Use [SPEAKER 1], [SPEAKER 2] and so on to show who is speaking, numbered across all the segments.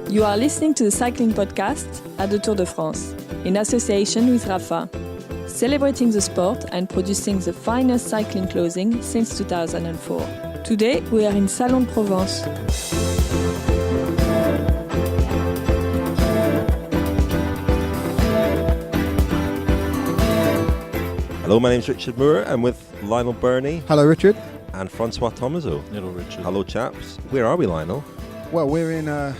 [SPEAKER 1] You are listening to the cycling podcast at the Tour de France, in association with Rafa, celebrating the sport and producing the finest cycling clothing since 2004. Today, we are in Salon-de-Provence.
[SPEAKER 2] Hello, my name's Richard Moore. I'm with Lionel Birnie.
[SPEAKER 3] Hello, Richard.
[SPEAKER 2] And François Thomazeau.
[SPEAKER 4] Hello, Richard.
[SPEAKER 2] Hello, chaps. Where are we, Lionel?
[SPEAKER 3] Well, we're in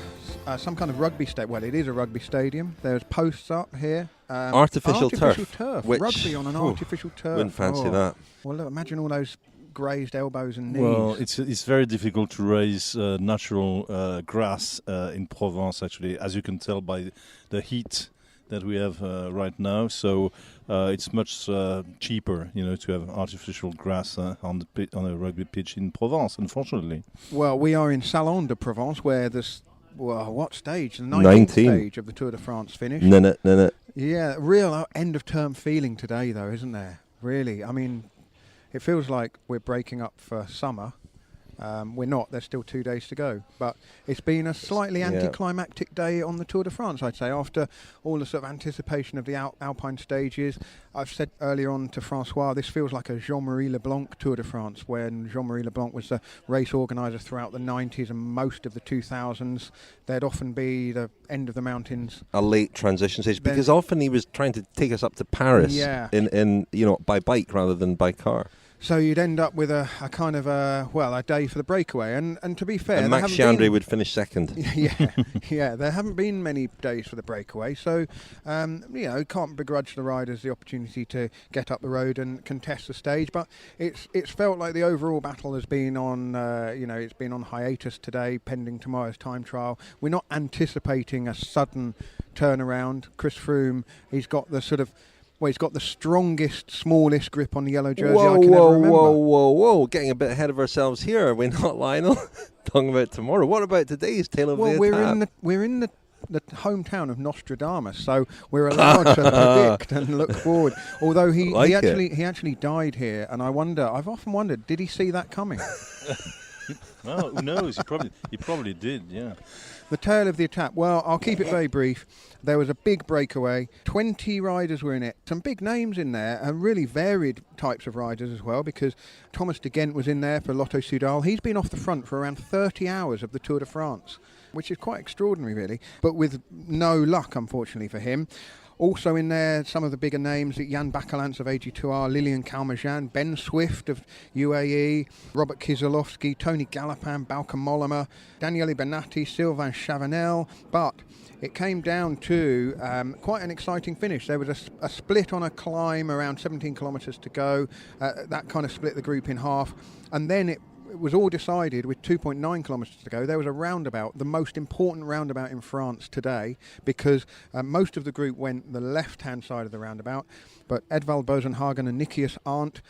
[SPEAKER 3] some kind of rugby stadium. Well, it is a rugby stadium. There's posts up here.
[SPEAKER 2] Artificial turf.
[SPEAKER 3] Which, rugby on an artificial turf.
[SPEAKER 2] Wouldn't fancy that.
[SPEAKER 3] Well, look, imagine all those grazed elbows and knees.
[SPEAKER 4] Well, it's very difficult to raise natural grass in Provence, actually, as you can tell by the heat that we have right now. So it's much cheaper, to have artificial grass on a rugby pitch in Provence, unfortunately.
[SPEAKER 3] Well, we are in Salon-de-Provence, where this, what stage? The 19th stage of the Tour de France finished.
[SPEAKER 2] No.
[SPEAKER 3] Yeah, real end-of-term feeling today, though, isn't there? Really. I mean, it feels like we're breaking up for summer. We're not. There's still 2 days to go. But it's been a slightly anticlimactic day on the Tour de France, I'd say, after all the sort of anticipation of the Alpine stages. I've said earlier on to François, this feels like a Jean-Marie Leblanc Tour de France, when Jean-Marie Leblanc was the race organiser throughout the 90s and most of the 2000s. There'd often be the end of the mountains.
[SPEAKER 2] A late transition stage, because often he was trying to take us up to Paris in by bike rather than by car.
[SPEAKER 3] So you'd end up with a kind of a day for the breakaway, and to be fair,
[SPEAKER 2] and Max Chandray would finish second.
[SPEAKER 3] Yeah, there haven't been many days for the breakaway, so can't begrudge the riders the opportunity to get up the road and contest the stage. But it's felt like the overall battle has been on, it's been on hiatus today, pending tomorrow's time trial. We're not anticipating a sudden turnaround. Chris Froome, he's got the strongest, smallest grip on the yellow jersey I can ever remember.
[SPEAKER 2] Whoa. Getting a bit ahead of ourselves here, are we not, Lionel? Talking about tomorrow. What about today's tale of the attack?
[SPEAKER 3] We're in the hometown of Nostradamus, so we're allowed to predict and look forward. Although he actually died here, and I've often wondered, did he see that coming?
[SPEAKER 4] Well, who knows? He probably did, yeah.
[SPEAKER 3] The tale of the attack. Well, I'll keep it very brief. There was a big breakaway. 20 riders were in it. Some big names in there, and really varied types of riders as well, because Thomas de Gendt was in there for Lotto Soudal. He's been off the front for around 30 hours of the Tour de France, which is quite extraordinary, really, but with no luck, unfortunately, for him. Also in there, some of the bigger names, Jan Bakelants of AG2R, Lilian Kalmajan, Ben Swift of UAE, Robert Kieselowski, Tony Galopin, Bauke Mollema, Daniele Benatti, Sylvain Chavanel. But it came down to quite an exciting finish. There was a split on a climb, around 17 kilometres to go. That kind of split the group in half. And then it was all decided with 2.9 kilometres to go. There was a roundabout, the most important roundabout in France today, because most of the group went the left-hand side of the roundabout, but Edvald Boasson Hagen and Nikias Arndt,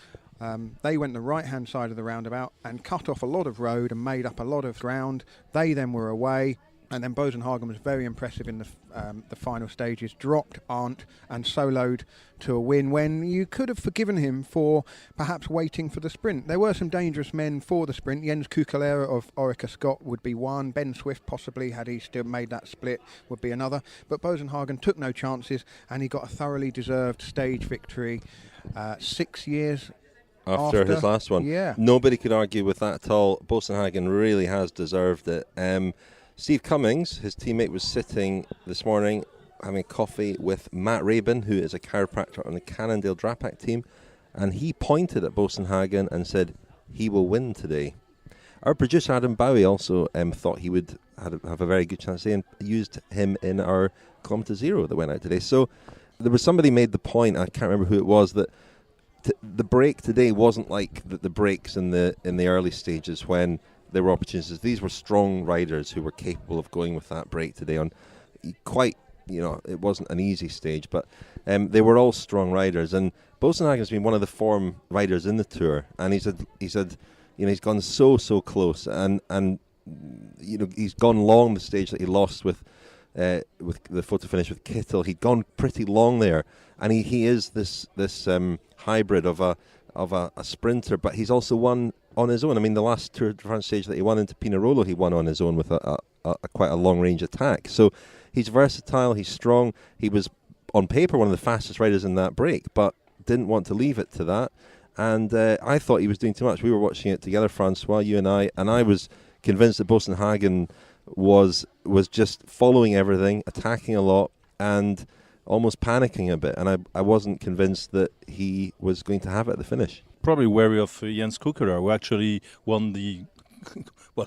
[SPEAKER 3] they went the right-hand side of the roundabout and cut off a lot of road and made up a lot of ground. They then were away. And then Boasson Hagen was very impressive in the final stages, dropped Arndt and soloed to a win when you could have forgiven him for perhaps waiting for the sprint. There were some dangerous men for the sprint. Jens Kukalera of Orica Scott would be one. Ben Swift, possibly, had he still made that split, would be another. But Boasson Hagen took no chances, and he got a thoroughly deserved stage victory 6 years
[SPEAKER 2] after his last one.
[SPEAKER 3] Yeah.
[SPEAKER 2] Nobody could argue with that at all. Boasson Hagen really has deserved it. Steve Cummings, his teammate, was sitting this morning having coffee with Matt Rabin, who is a chiropractor on the Cannondale Drapac team, and he pointed at Boasson Hagen and said he will win today. Our producer Adam Bowie also thought he would have a very good chance today and used him in our Kilometre Zero that went out today. So there was somebody made the point, I can't remember who it was, that the break today wasn't like the breaks in the early stages when there were opportunities. These were strong riders who were capable of going with that break today on quite, it wasn't an easy stage, but they were all strong riders. And Boasson Hagen has been one of the form riders in the Tour, and he said, he's gone so close, and he's gone long the stage that he lost with the photo finish with Kittel. He'd gone pretty long there, and he is this hybrid of a sprinter, but he's also won on his own. I mean, the last Tour de France stage that he won into Pinerolo, he won on his own with a quite a long-range attack. So he's versatile, he's strong. He was, on paper, one of the fastest riders in that break, but didn't want to leave it to that. And I thought he was doing too much. We were watching it together, François, you and I was convinced that Boasson Hagen was just following everything, attacking a lot, and almost panicking a bit. And I wasn't convinced that he was going to have it at the finish.
[SPEAKER 4] Probably wary of Jens Kukeler, who actually won the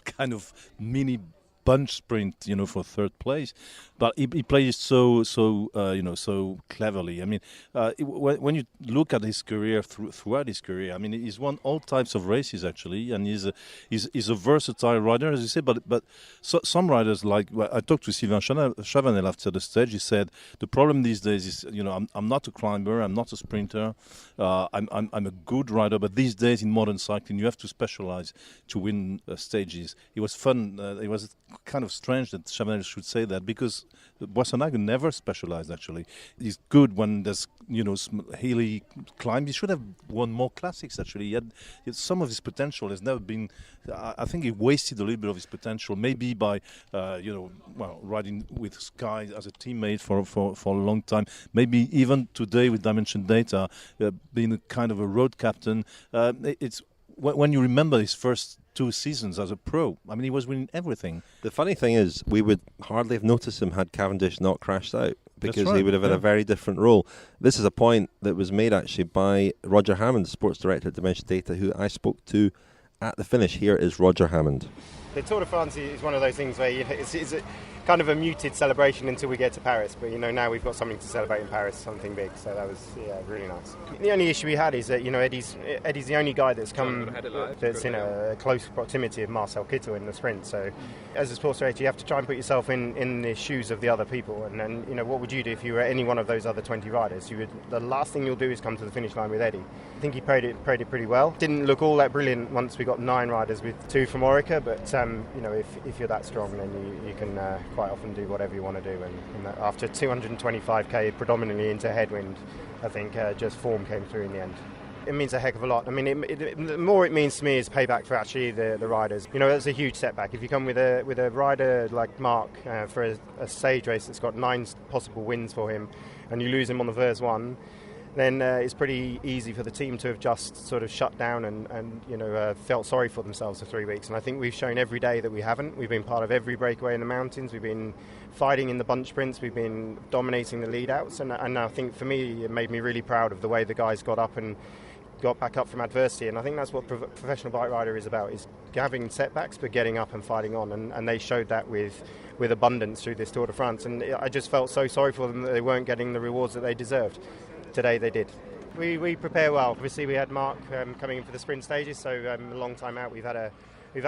[SPEAKER 4] kind of mini bunch sprint, for third place, but he plays so cleverly. I mean, when you look at his career throughout his career, I mean, he's won all types of races actually, and he's a versatile rider, as you say. But some riders, like I talked to Sylvain Chavanel after the stage. He said the problem these days is, I'm not a climber, I'm not a sprinter, I'm a good rider, but these days in modern cycling you have to specialize to win stages. It was fun. It was kind of strange that Chavanel should say that, because Boasson Hagen never specialized actually. He's good when there's hilly climb. He should have won more classics actually. He had some of his potential has never been. I think he wasted a little bit of his potential, maybe by riding with Sky as a teammate for a long time. Maybe even today with Dimension Data, being a kind of a road captain. It's when you remember his first 2 seasons as a pro, I mean, he was winning everything.
[SPEAKER 2] The funny thing is, we would hardly have noticed him had Cavendish not crashed out, because
[SPEAKER 4] right,
[SPEAKER 2] he would have had a very different role. This is a point that was made actually by Roger Hammond, sports director at Dimension Data, who I spoke to at the finish. Here is Roger Hammond.
[SPEAKER 5] The Tour de France is one of those things where it's a kind of a muted celebration until we get to Paris. But now we've got something to celebrate in Paris, something big. So that was really nice. The only issue we had is that Eddie's the only guy that's come that's in a close proximity of Marcel Kittel in the sprint. So as a sports director, you have to try and put yourself in the shoes of the other people. And then what would you do if you were any one of those other 20 riders? The last thing you'll do is come to the finish line with Eddie. I think he played it pretty well. Didn't look all that brilliant once we got 9 riders with 2 from Orica, but if you're that strong, then you can quite often do whatever you want to do. And after 225k, predominantly into headwind, I think just form came through in the end. It means a heck of a lot. I mean, the more it means to me is payback for actually the riders. That's a huge setback. If you come with a rider like Mark for a stage race that's got 9 possible wins for him, and you lose him on the first one, then it's pretty easy for the team to have just sort of shut down and felt sorry for themselves for 3 weeks. And I think we've shown every day that we haven't. We've been part of every breakaway in the mountains. We've been fighting in the bunch sprints. We've been dominating the lead-outs. And I think for me, it made me really proud of the way the guys got up and got back up from adversity. And I think that's what professional bike rider is about, is having setbacks but getting up and fighting on. And they showed that with abundance through this Tour de France. And I just felt so sorry for them that they weren't getting the rewards that they deserved. Today they did. We prepare well. Obviously we had Mark coming in for the sprint stages, so a long time out. We've had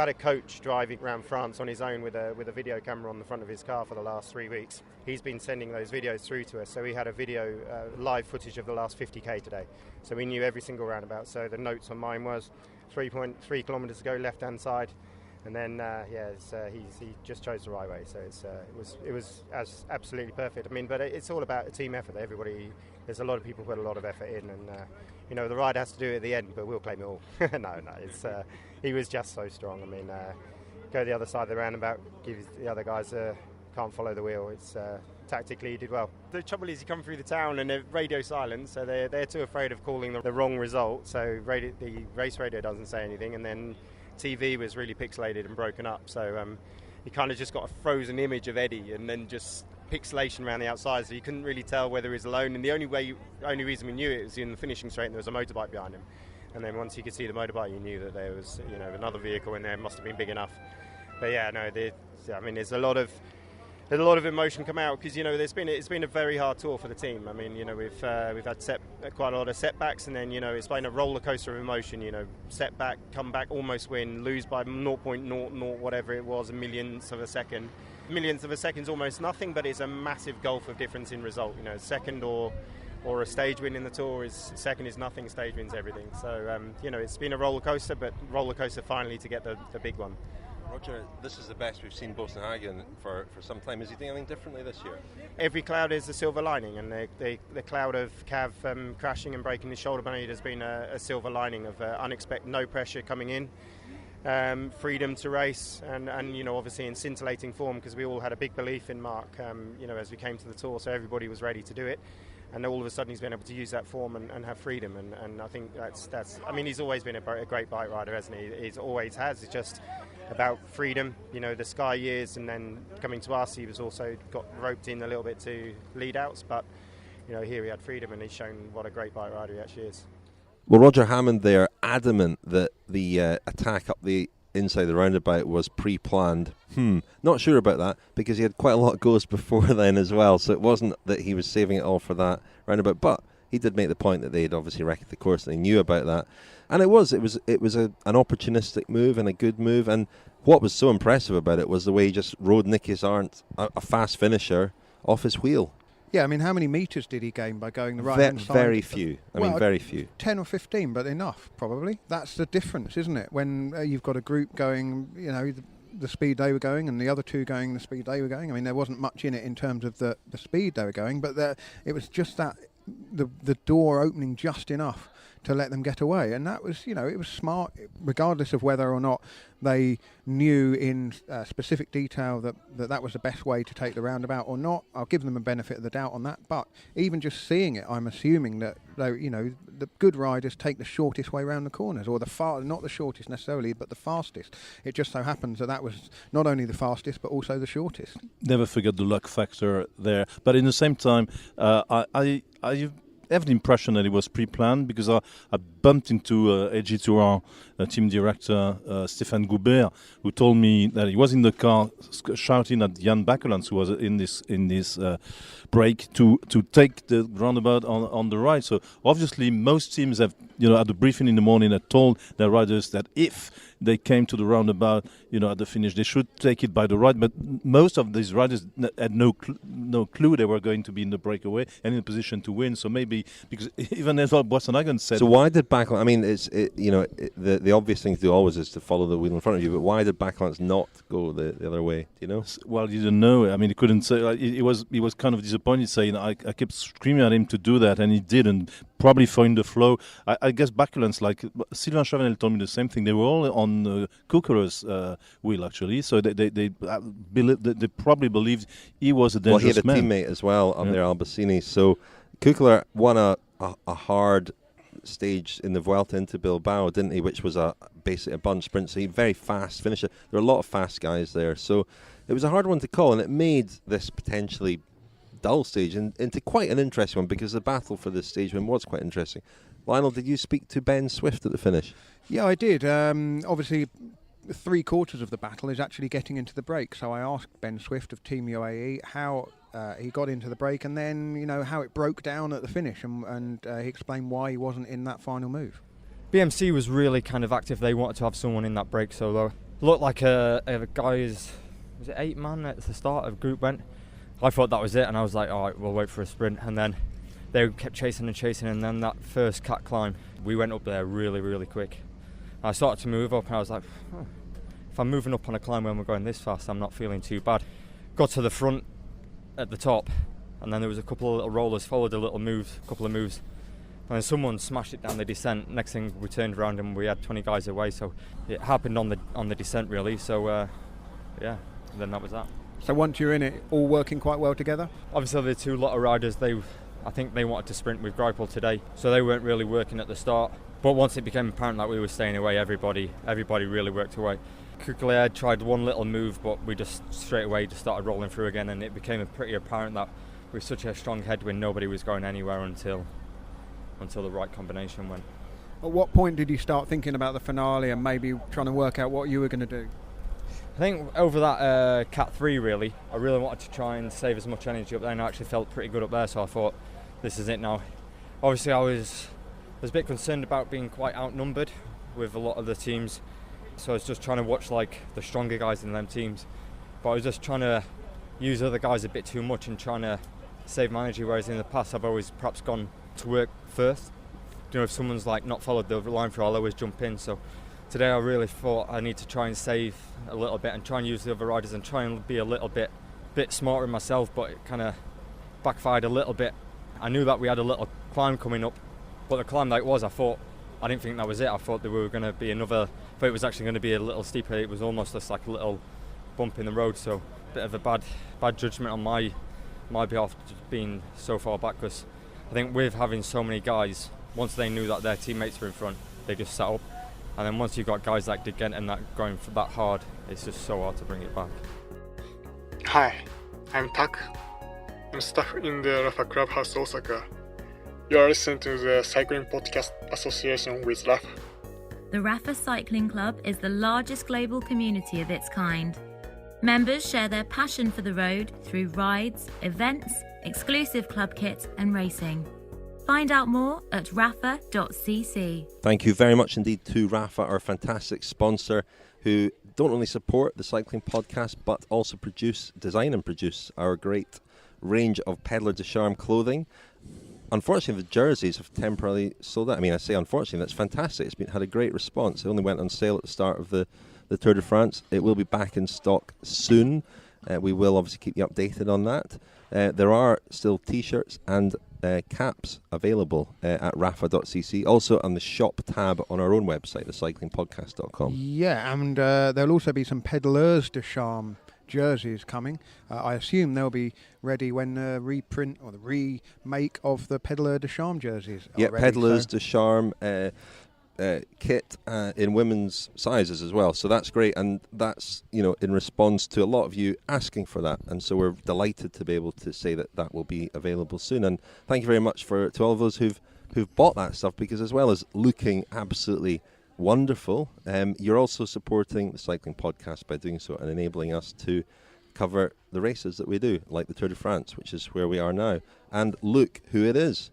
[SPEAKER 5] a coach driving around France on his own with a video camera on the front of his car for the last 3 weeks. He's been sending those videos through to us, so we had a video live footage of the last 50k today. So we knew every single roundabout. So the notes on mine was 3.3 kilometres to go, left hand side. And then, he just chose the right way. So it was absolutely perfect. I mean, but it's all about a team effort. There's a lot of people put a lot of effort in, and the rider has to do it at the end, but we'll claim it all. No, he was just so strong. I mean, go the other side of the roundabout, give the other guys can't follow the wheel. It's tactically he did well. The trouble is, you come through the town and they're radio silent, so they're too afraid of calling the wrong result. So the race radio doesn't say anything, and then TV was really pixelated and broken up, so you kind of just got a frozen image of Eddie and then just pixelation around the outside, so you couldn't really tell whether he was alone. And the only reason we knew it was in the finishing straight and there was a motorbike behind him. And then once you could see the motorbike, you knew that there was another vehicle in there. It must have been big enough. But there's a lot of emotion come out, because it's been a very hard tour for the team. I mean, we've had quite a lot of setbacks, and then it's been a roller coaster of emotion. Setback, come back, almost win, lose by 0.00 whatever it was, millionths of a second. Millionths of a second's almost nothing, but it's a massive gulf of difference in result. Second or a stage win in the tour second is nothing, stage win's everything. So it's been a roller coaster, but roller coaster finally to get the big one.
[SPEAKER 2] Roger, this is the best we've seen Boasson Hagen for some time. Is he doing anything differently this year?
[SPEAKER 5] Every cloud is a silver lining, and the cloud of Cav crashing and breaking his shoulder blade has been a silver lining of unexpected, no pressure coming in. freedom to race, and you know, obviously in scintillating form, because we all had a big belief in Mark, you know, as we came to the Tour, so everybody was ready to do it. And all of a sudden he's been able to use that form and have freedom, and I think that's I mean, he's always been a great bike rider, hasn't he? He's always has. It's just about freedom, you know, the Sky years, and then coming to us he was also got roped in a little bit to lead outs, but you know, here he had freedom, and he's shown what a great bike rider he actually is.
[SPEAKER 2] Well, Roger Hammond there, adamant that the attack up the inside the roundabout was pre-planned. Not sure about that, because he had quite a lot of goes before then as well, so it wasn't that he was saving it all for that roundabout, but he did make the point that they had obviously wrecked the course, and they knew about that, and it was an opportunistic move and a good move. And what was so impressive about it was the way he just rode Nikias Arndt, a fast finisher, off his wheel.
[SPEAKER 3] Yeah, I mean, how many metres did he gain by going the right-hand side?
[SPEAKER 2] Very few. Very few.
[SPEAKER 3] 10 or 15, but enough, probably. That's the difference, isn't it? When you've got a group going, you know, the speed they were going, and the other two going the speed they were going. I mean, there wasn't much in it in terms of the speed they were going, but it was just that the door opening just enough to let them get away, and that was, you know, it was smart, regardless of whether or not they knew in specific detail that was the best way to take the roundabout or not. I'll give them a benefit of the doubt on that, but even just seeing it, I'm assuming that you know, the good riders take the shortest way around the corners, or not the shortest necessarily, but the fastest. It just so happens that was not only the fastest but also the shortest.
[SPEAKER 4] Never forget the luck factor there, but in the same time, I have the impression that it was pre-planned, because I bumped into AG Touran team director Stéphane Goubert, who told me that he was in the car shouting at Jan Bakelants, who was in this break, to take the roundabout on the right. So obviously most teams have, you know, at the briefing in the morning, had told their riders that if they came to the roundabout, you know, at the finish, they should take it by the right. But most of these riders had no clue they were going to be in the breakaway and in a position to win. So maybe, because even Edvald Boasson Hagen said.
[SPEAKER 2] So why did Bakelants? I mean, the obvious thing to do always is to follow the wheel in front of you. But why did Bakelants not go the other way? Do you know?
[SPEAKER 4] Well, you don't know. I mean, he couldn't say. He was kind of disappointed, saying I kept screaming at him to do that, and he didn't. Probably find the flow. I guess Bakelants, like Sylvain Chavanel told me the same thing. They were all on Kukeler's wheel, actually. So they probably believed he was a dangerous man.
[SPEAKER 2] Well, he had a teammate as well up there, Albacini. So Kukeler won a hard stage in the Vuelta into Bilbao, didn't he? Which was basically a bunch sprint. So he very fast finisher. There were a lot of fast guys there. So it was a hard one to call, and it made this potentially dull stage into quite an interesting one, because the battle for this stage win was quite interesting. Lionel, did you speak to Ben Swift at the finish?
[SPEAKER 3] Yeah, I did. Obviously, 3/4 of the battle is actually getting into the break. So I asked Ben Swift of Team UAE how he got into the break, and then, you know, how it broke down at the finish, and he explained why he wasn't in that final move.
[SPEAKER 6] BMC was really kind of active. They wanted to have someone in that break, so looked like a guy's, was it 8 man at the start of group went. I thought that was it, and I was like, all right, we'll wait for a sprint. And then they kept chasing, and then that first cat climb, we went up there really, really quick. I started to move up, and I was like, if I'm moving up on a climb when we're going this fast, I'm not feeling too bad. Got to the front at the top, and then there was a couple of little rollers, followed a couple of moves, and then someone smashed it down the descent. Next thing, we turned around and we had 20 guys away, so it happened on the descent, really. So yeah, and then that was that.
[SPEAKER 3] So once you're in it, all working quite well together?
[SPEAKER 6] Obviously the two lot of riders, I think they wanted to sprint with Greipel today, so they weren't really working at the start. But once it became apparent that we were staying away, everybody really worked away. Kukeler tried one little move, but we just straight away just started rolling through again, and it became pretty apparent that with such a strong headwind, nobody was going anywhere until the right combination went.
[SPEAKER 3] At what point did you start thinking about the finale and maybe trying to work out what you were going to do?
[SPEAKER 6] I think over that Cat 3, really, I really wanted to try and save as much energy up there, and I actually felt pretty good up there, so I thought, this is it now. Obviously I was a bit concerned about being quite outnumbered with a lot of the teams, so I was just trying to watch like the stronger guys in them teams, but I was just trying to use other guys a bit too much and trying to save my energy, whereas in the past I've always perhaps gone to work first. You know, if someone's like not followed the line through, I'll always jump in. So today I really thought I need to try and save a little bit and try and use the other riders and try and be a little bit smarter myself, but it kind of backfired a little bit. I knew that we had a little climb coming up, but the climb that it was, I didn't think that was it. I thought there were going to be another thought it was actually going to be a little steeper. It was almost just like a little bump in the road, so a bit of a bad judgment on my behalf, being so far back, because I think with having so many guys, once they knew that their teammates were in front, they just sat up. And then once you've got guys like Degen and that going for that hard, it's just so hard to bring it back.
[SPEAKER 7] Hi, I'm Tak. I'm staff in the Rafa Clubhouse Osaka. You are listening to the Cycling Podcast Association with Rafa.
[SPEAKER 8] The Rafa Cycling Club is the largest global community of its kind. Members share their passion for the road through rides, events, exclusive club kit and racing. Find out more at rafa.cc.
[SPEAKER 2] Thank you very much indeed to Rafa, our fantastic sponsor, who don't only support the Cycling Podcast, but also design and produce our great range of Peddler de Charme clothing. Unfortunately, the jerseys have temporarily sold out. I mean, I say unfortunately, that's fantastic. It's had a great response. It only went on sale at the start of the Tour de France. It will be back in stock soon. We will obviously keep you updated on that. There are still T-shirts and caps available at rafa.cc, also on the shop tab on our own website, thecyclingpodcast.com.
[SPEAKER 3] Yeah, and there'll also be some Pedaleurs de Charme jerseys coming. I assume they'll be ready when the reprint or the remake of the Pedaleurs de Charme jerseys are ready.
[SPEAKER 2] Pedaleurs de Charme kit in women's sizes as well, so that's great, and that's in response to a lot of you asking for that, and so we're delighted to be able to say that will be available soon. And thank you very much to all of those who've bought that stuff, because as well as looking absolutely wonderful, you're also supporting the Cycling Podcast by doing so and enabling us to cover the races that we do, like the Tour de France, which is where we are now. And look who it is.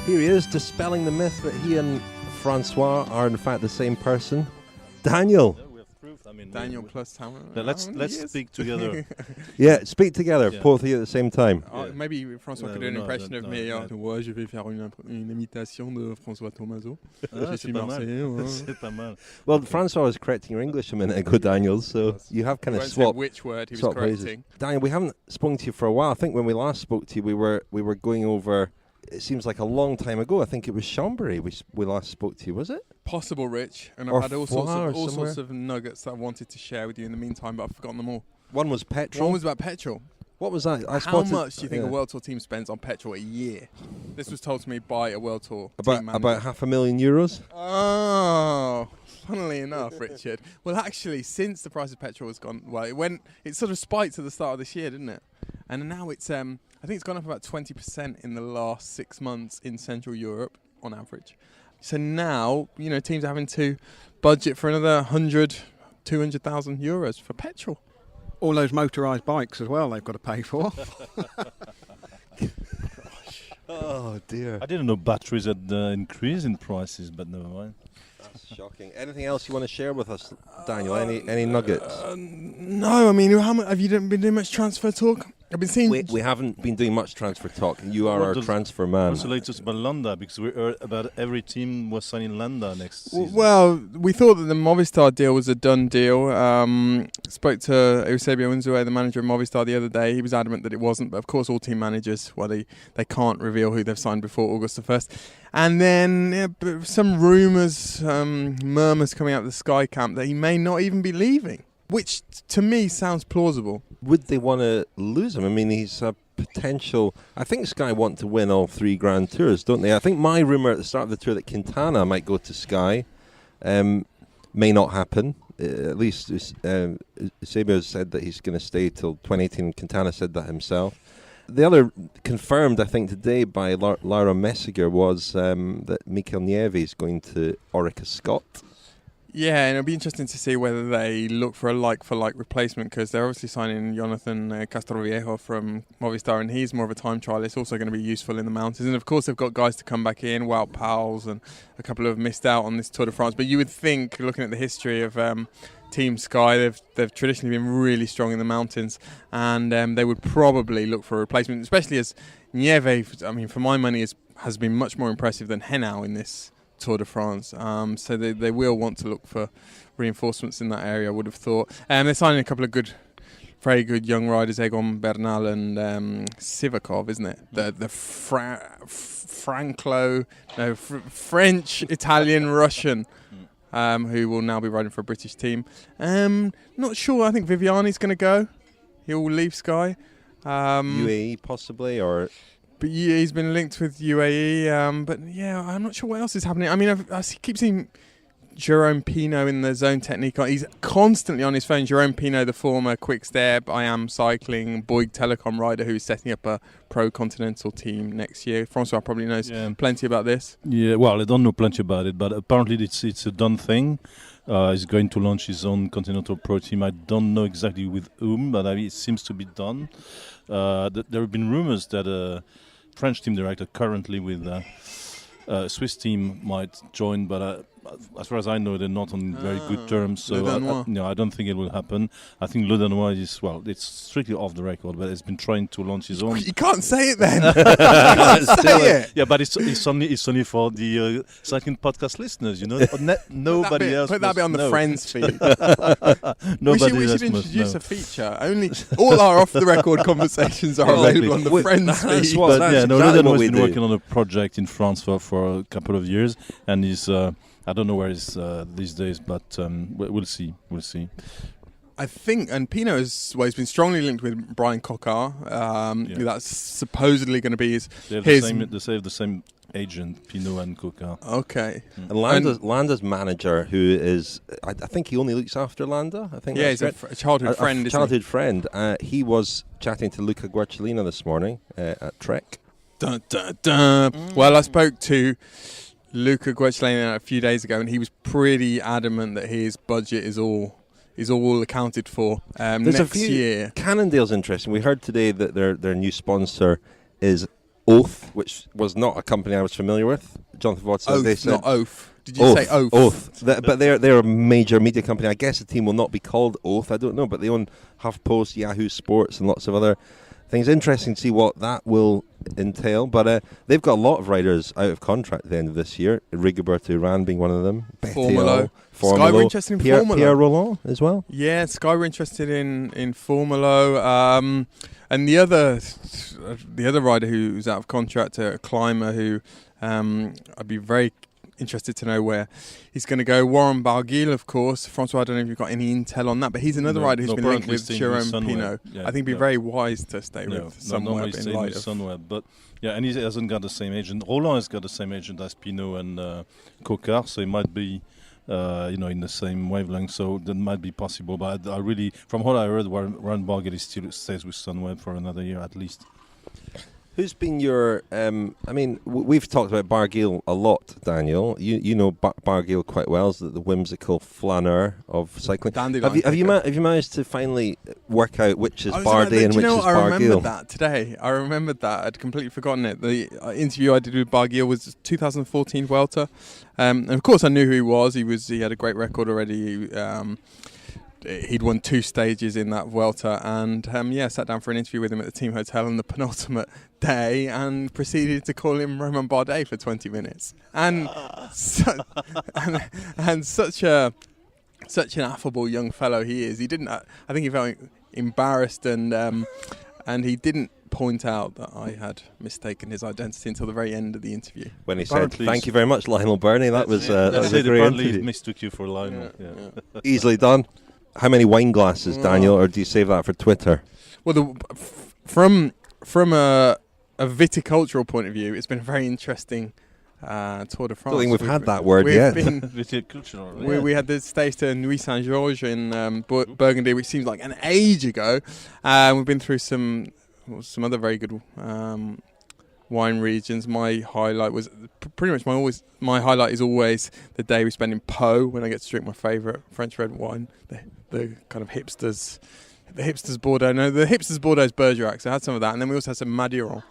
[SPEAKER 2] Here he is, dispelling the myth that he and François are in fact the same person. Daniel.
[SPEAKER 4] Yeah, we have proof. I mean,
[SPEAKER 9] Daniel plus Hammer.
[SPEAKER 4] Let's speak together.
[SPEAKER 2] Yeah, speak together, both of you at the same time.
[SPEAKER 9] Maybe François could do an impression of me. Ouais, je vais faire une imitation de François Thomazeau. Je suis Marseillais.
[SPEAKER 4] C'est pas mal.
[SPEAKER 2] Well, François was correcting your English a minute ago, Daniel, so you have kind of swapped.
[SPEAKER 9] Which word he was
[SPEAKER 2] phrases.
[SPEAKER 9] correcting.
[SPEAKER 2] Daniel, we haven't spoken to you for a while. I think when we last spoke to you, we were going over. It seems like a long time ago. I think it was Chambéry we last spoke to you, was it?
[SPEAKER 9] Possible, Rich. And
[SPEAKER 2] Or
[SPEAKER 9] I've had all sorts of nuggets that I wanted to share with you in the meantime, but I've forgotten them all.
[SPEAKER 2] One was petrol.
[SPEAKER 9] One was about petrol.
[SPEAKER 2] What was that?
[SPEAKER 9] How much do you think a World Tour team spends on petrol a year? This was told to me by a World Tour team manager.
[SPEAKER 2] About €500,000.
[SPEAKER 9] Oh, funnily enough, Richard. Well, actually, since the price of petrol has gone, it sort of spiked at the start of this year, didn't it? And now it's, I think it's gone up about 20% in the last 6 months in Central Europe on average. So now, teams are having to budget for another 200,000 euros for petrol.
[SPEAKER 3] All those motorised bikes as well they've got to pay for.
[SPEAKER 2] Oh, dear.
[SPEAKER 4] I didn't know batteries had increased in prices, but never mind.
[SPEAKER 2] That's shocking. Anything else you want to share with us, Daniel? Any nuggets?
[SPEAKER 9] No, I mean, have you been doing much transfer talk? I've been seeing.
[SPEAKER 2] We haven't been doing much transfer talk. You are our transfer man.
[SPEAKER 4] What's the latest about Landa? Because we heard about every team was signing Landa next season.
[SPEAKER 9] Well, we thought that the Movistar deal was a done deal. Spoke to Eusebio Unzué, the manager of Movistar, the other day. He was adamant that it wasn't. But of course, all team managers, they can't reveal who they've signed before August the 1st. And then some rumours, murmurs coming out of the Sky camp that he may not even be leaving, which to me sounds plausible.
[SPEAKER 2] Would they want to lose him? I mean, he's a potential. I think Sky want to win all 3 Grand Tours, don't they? I think my rumour at the start of the tour that Quintana might go to Sky may not happen. At least Eusebio said that he's going to stay till 2018. Quintana said that himself. The other confirmed, I think, today by Laura Messiger was that Mikel Nieve is going to Orica Scott.
[SPEAKER 9] Yeah, and it'll be interesting to see whether they look for a like-for-like replacement, because they're obviously signing Jonathan Castroviejo from Movistar, and he's more of a time trialist, also going to be useful in the mountains. And of course, they've got guys to come back in, Wout Powell, and a couple have missed out on this Tour de France. But you would think, looking at the history of Team Sky, they've traditionally been really strong in the mountains, and they would probably look for a replacement, especially as Nieve, I mean, for my money, has been much more impressive than Henao in this Tour de France, so they will want to look for reinforcements in that area, I would have thought. They're signing a couple of good very good young riders, Egon Bernal and Sivakov, isn't it? The French, Italian, Russian, who will now be riding for a British team. Not sure. I think Viviani's going to go. He'll leave Sky.
[SPEAKER 2] UAE possibly, or...
[SPEAKER 9] But yeah, he's been linked with UAE. But yeah, I'm not sure what else is happening. I mean, I keep seeing Jérôme Pinault in the zone technique. He's constantly on his phone. Jérôme Pinault, the former Quick Step, I Am Cycling, Bouygues Telecom rider who's setting up a pro-continental team next year. François probably knows plenty about this.
[SPEAKER 4] Yeah, well, I don't know plenty about it, but apparently it's a done thing. He's going to launch his own continental pro team. I don't know exactly with whom, but I mean, it seems to be done. There have been rumors that a French team director currently with a Swiss team might join, but as far as I know, they're not on very good terms. So I don't think it will happen. I think Le Danois is, well, it's strictly off the record, but he's been trying to launch his own.
[SPEAKER 9] You can't say it then. You can't say it.
[SPEAKER 4] Yeah, but it's only for the cycling podcast listeners, you know. Nobody else.
[SPEAKER 9] Put that bit on the Friends feed.
[SPEAKER 4] Nobody
[SPEAKER 9] we should introduce a feature. Only all our off-the-record conversations are available on the Friends feed.
[SPEAKER 4] Le Danois has been working on a project in France for a couple of years, and he's. I don't know where he's these days, but we'll see. We'll see.
[SPEAKER 9] I think, and Pinault he's been strongly linked with Brian Coquard. That's supposedly going to be his.
[SPEAKER 4] They have the same agent, Pinault and Coquard.
[SPEAKER 9] Okay.
[SPEAKER 2] And Landa's manager, who is, I think he only looks after Landa. I think.
[SPEAKER 9] Yeah, he's a childhood friend.
[SPEAKER 2] Childhood friend. He was chatting to Luca Guercellino this morning at Trek.
[SPEAKER 9] Dun, dun, dun. Well, I spoke to Luca Guercellino a few days ago, and he was pretty adamant that his budget is all accounted for next year.
[SPEAKER 2] Cannondale's interesting. We heard today that their new sponsor is Oath, which was not a company I was familiar with. Jonathan Vaught said they said
[SPEAKER 9] not Oath. Did you say Oath?
[SPEAKER 2] Oath. But they're a major media company. I guess the team will not be called Oath. I don't know, but they own HuffPost, Yahoo Sports, and lots of other things. Interesting to see what that will entail, but they've got a lot of riders out of contract at the end of this year. Rigoberto Urán being one of them.
[SPEAKER 9] Formolo. Sky were interested in Formolo.
[SPEAKER 2] Pierre Roland as well.
[SPEAKER 9] Yeah, Sky were interested in Formolo. And the other rider who's out of contract, a climber who I'd be very interested to know where he's going to go. Warren Barguil, of course. François, I don't know if you've got any intel on that, but he's another rider who's been linked with Jérôme Pinault. Yeah, I think it'd be very wise to stay with Sunweb in light of
[SPEAKER 4] Sunweb. But yeah, and he hasn't got the same agent. Roland has got the same agent as Pinault and Coquard, so he might be in the same wavelength. So that might be possible. But I really, from what I heard, Warren Barguil still stays with Sunweb for another year at least.
[SPEAKER 2] Who's been your? We've talked about Barguil a lot, Daniel. You know Barguil quite well, as the whimsical flaneur of cycling. Have you managed to finally work out which is Bardet and which is Barguil?
[SPEAKER 9] I remembered that today. I'd completely forgotten it. The interview I did with Barguil was 2014 Vuelta, and of course I knew who he was. He had a great record already. He'd won 2 stages in that Vuelta, and sat down for an interview with him at the team hotel on the penultimate day and proceeded to call him Romain Bardet for 20 minutes. And and such an affable young fellow he is. He didn't. I think he felt embarrassed, and he didn't point out that I had mistaken his identity until the very end of the interview.
[SPEAKER 2] When he said, "Thank you very much, Lionel Birnie," that was a great interview.
[SPEAKER 4] Mistook you for Lionel. Yeah.
[SPEAKER 2] Easily done. How many wine glasses, Daniel, or do you save that for Twitter?
[SPEAKER 9] Well, from a viticultural point of view, it's been a very interesting Tour de France.
[SPEAKER 2] I don't think we've had that word yet.
[SPEAKER 9] Viticultural. We had the stage to Nuits-Saint-Georges in Burgundy, which seems like an age ago. We've been through some other very good wine regions. My highlight was pretty much my highlight is always the day we spend in Pau when I get to drink my favourite French red wine, the kind of hipsters Bordeaux. No, the hipsters Bordeaux is Bergerac. So I had some of that, and then we also had some Madiran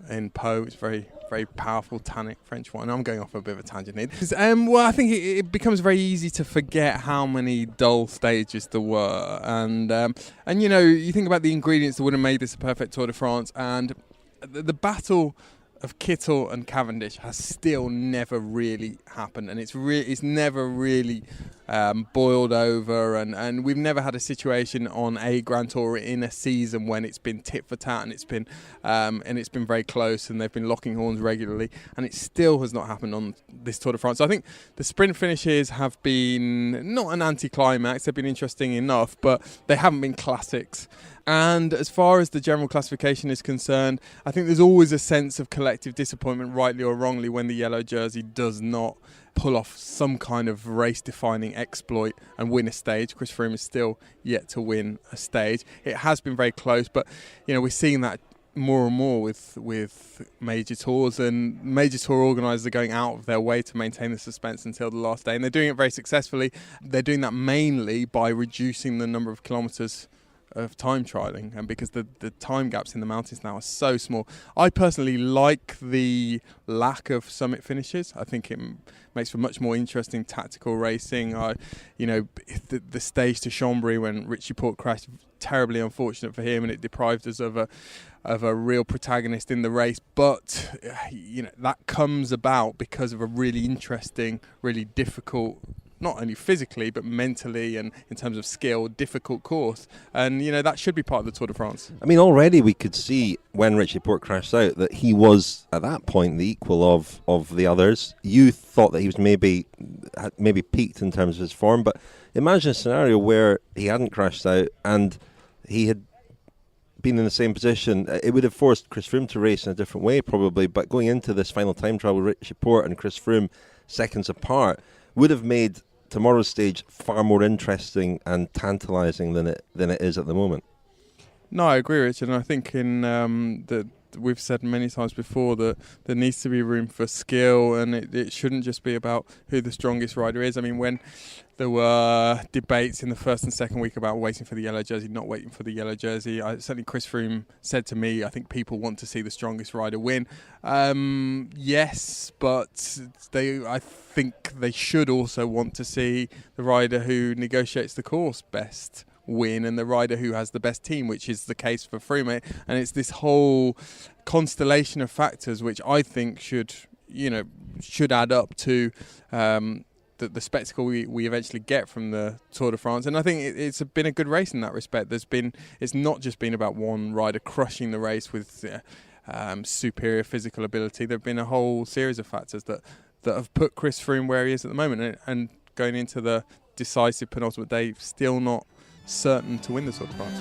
[SPEAKER 9] in Pau. It's very, very powerful tannic French wine. I'm going off a bit of a tangent here. Well, I think it becomes very easy to forget how many dull stages there were, and you think about the ingredients that would have made this a perfect Tour de France, and the battle of Kittel and Cavendish has still never really happened, and it's never really boiled over, and we've never had a situation on a Grand Tour in a season when it's been tit for tat and it's been very close and they've been locking horns regularly, and it still has not happened on this Tour de France. So I think the sprint finishes have been not an anti-climax. They've been interesting enough, but they haven't been classics. And as far as the general classification is concerned, I think there's always a sense of collective disappointment, rightly or wrongly, when the yellow jersey does not pull off some kind of race-defining exploit and win a stage. Chris Froome is still yet to win a stage. It has been very close, but we're seeing that more and more with major tours, and major tour organisers are going out of their way to maintain the suspense until the last day, and they're doing it very successfully. They're doing that mainly by reducing the number of kilometres of time trialling, and because the time gaps in the mountains now are so small. I personally like the lack of summit finishes. I think it makes for much more interesting tactical racing. The stage to Chambry when Richie Porte crashed, terribly unfortunate for him, and it deprived us of a real protagonist in the race. But that comes about because of a really interesting, really difficult, not only physically but mentally and in terms of skill, difficult course, and that should be part of the Tour de France.
[SPEAKER 2] I mean, already we could see when Richie Porte crashed out that he was at that point the equal of the others. You thought that he was maybe peaked in terms of his form, but imagine a scenario where he hadn't crashed out and he had been in the same position. It would have forced Chris Froome to race in a different way probably, but going into this final time trial with Richie Porte and Chris Froome seconds apart would have made tomorrow's stage far more interesting and tantalising than it is at the moment.
[SPEAKER 9] No, I agree, Richard, and I think that we've said many times before that there needs to be room for skill, and it shouldn't just be about who the strongest rider is. I mean, when there were debates in the first and second week about waiting for the yellow jersey, not waiting for the yellow jersey, certainly Chris Froome said to me, I think people want to see the strongest rider win. Yes, but I think they should also want to see the rider who negotiates the course best win, and the rider who has the best team, which is the case for Froome. And it's this whole constellation of factors which I think should add up to the spectacle we eventually get from the Tour de France. And I think it's been a good race in that respect. It's not just been about one rider crushing the race with superior physical ability. There have been a whole series of factors that have put Chris Froome where he is at the moment, and going into the decisive penultimate day, still not certain to win the Tour de France.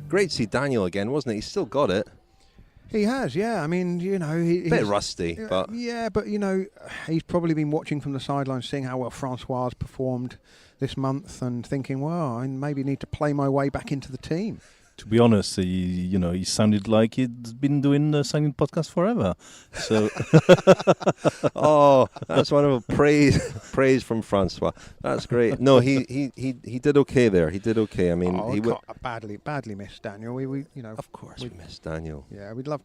[SPEAKER 2] Great to see Daniel again, wasn't it? He's still got it.
[SPEAKER 3] He has, yeah. I mean, he's
[SPEAKER 2] a bit rusty, but
[SPEAKER 3] yeah, but he's probably been watching from the sidelines, seeing how well François performed this month, and thinking, well, I maybe need to play my way back into the team.
[SPEAKER 4] To be honest, he sounded like he'd been doing the Cycling Podcast forever. So,
[SPEAKER 2] oh, that's wonderful praise from François. That's great. No, he did okay there. He did okay. I mean, he
[SPEAKER 3] badly missed Daniel. We
[SPEAKER 2] of course we missed Daniel.
[SPEAKER 3] Yeah, we'd love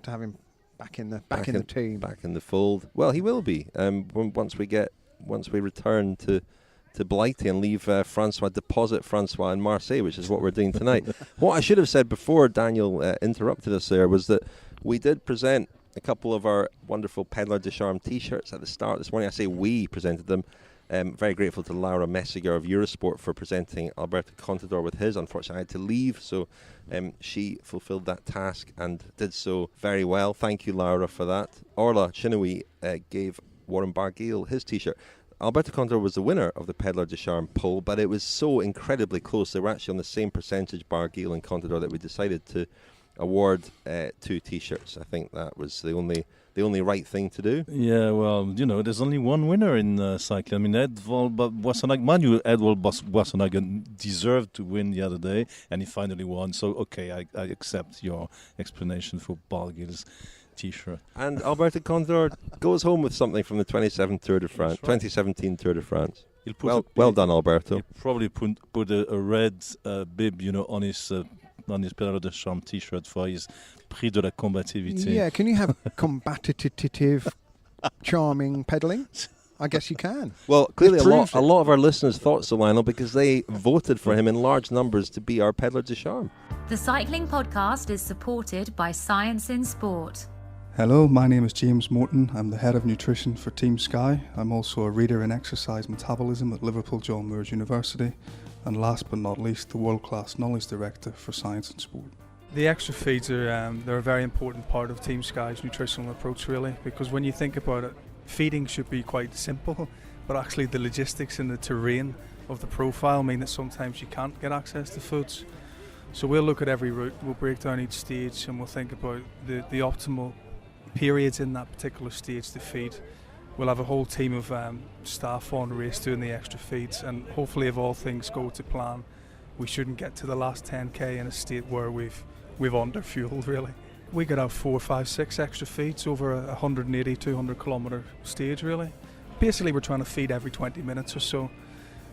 [SPEAKER 3] to have him back in the team,
[SPEAKER 2] back in the fold. Well, he will be once we return to Blighty and leave deposit François in Marseille, which is what we're doing tonight. What I should have said before Daniel interrupted us there was that we did present a couple of our wonderful Peddler de Charme t-shirts at the start this morning. I say we presented them. Very grateful to Laura Messiger of Eurosport for presenting Alberto Contador with his. Unfortunately, I had to leave, so she fulfilled that task and did so very well. Thank you, Laura, for that. Orla Chinoui gave Warren Barguil his t-shirt. Alberto Contador was the winner of the Peddler de Charme poll, but it was so incredibly close. They were actually on the same percentage, Barguil and Contador, that we decided to award 2 t-shirts. I think that was the only right thing to do.
[SPEAKER 4] Yeah, well, there's only one winner in cycling. I mean, Edvald Boasson Hagen deserved to win the other day, and he finally won. So, okay, I accept your explanation for Barguil's t-shirt.
[SPEAKER 2] And Alberto Contador goes home with something from the 2017 Tour de France. Well done, Alberto.
[SPEAKER 4] He'll probably put a red bib, on his Peddler de Charme t-shirt for his Prix de la Combativité.
[SPEAKER 3] Yeah, can you have combative, charming peddling? I guess you can.
[SPEAKER 2] Well, clearly a lot of our listeners thought so, Lionel, because they voted for him in large numbers to be our Peddler de Charme.
[SPEAKER 8] The Cycling Podcast is supported by Science in Sport.
[SPEAKER 10] Hello, my name is James Morton. I'm the head of nutrition for Team Sky. I'm also a reader in exercise metabolism at Liverpool John Moores University. And last but not least, the world-class knowledge director for science and sport.
[SPEAKER 11] The extra feeds are they're a very important part of Team Sky's nutritional approach, really, because when you think about it, feeding should be quite simple, but actually the logistics and the terrain of the profile mean that sometimes you can't get access to foods. So we'll look at every route, we'll break down each stage, and we'll think about the optimal periods in that particular stage to feed. We'll have a whole team of staff on race doing the extra feeds, and hopefully if all things go to plan, we shouldn't get to the last 10k in a state where we've under-fueled, really. We get out 4, 5, 6 extra feeds over a 180, 200 kilometre stage, really. Basically we're trying to feed every 20 minutes or so,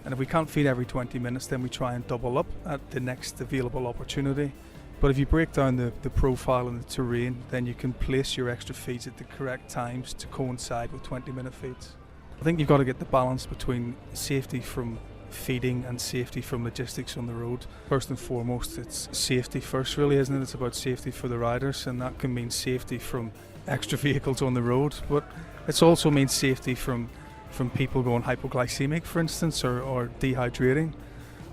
[SPEAKER 11] and if we can't feed every 20 minutes then we try and double up at the next available opportunity. But if you break down the profile and the terrain, then you can place your extra feeds at the correct times to coincide with 20-minute feeds. I think you've got to get the balance between safety from feeding and safety from logistics on the road. First and foremost, it's safety first, really, isn't it? It's about safety for the riders, and that can mean safety from extra vehicles on the road, but it also means safety from people going hypoglycemic, for instance, or dehydrating.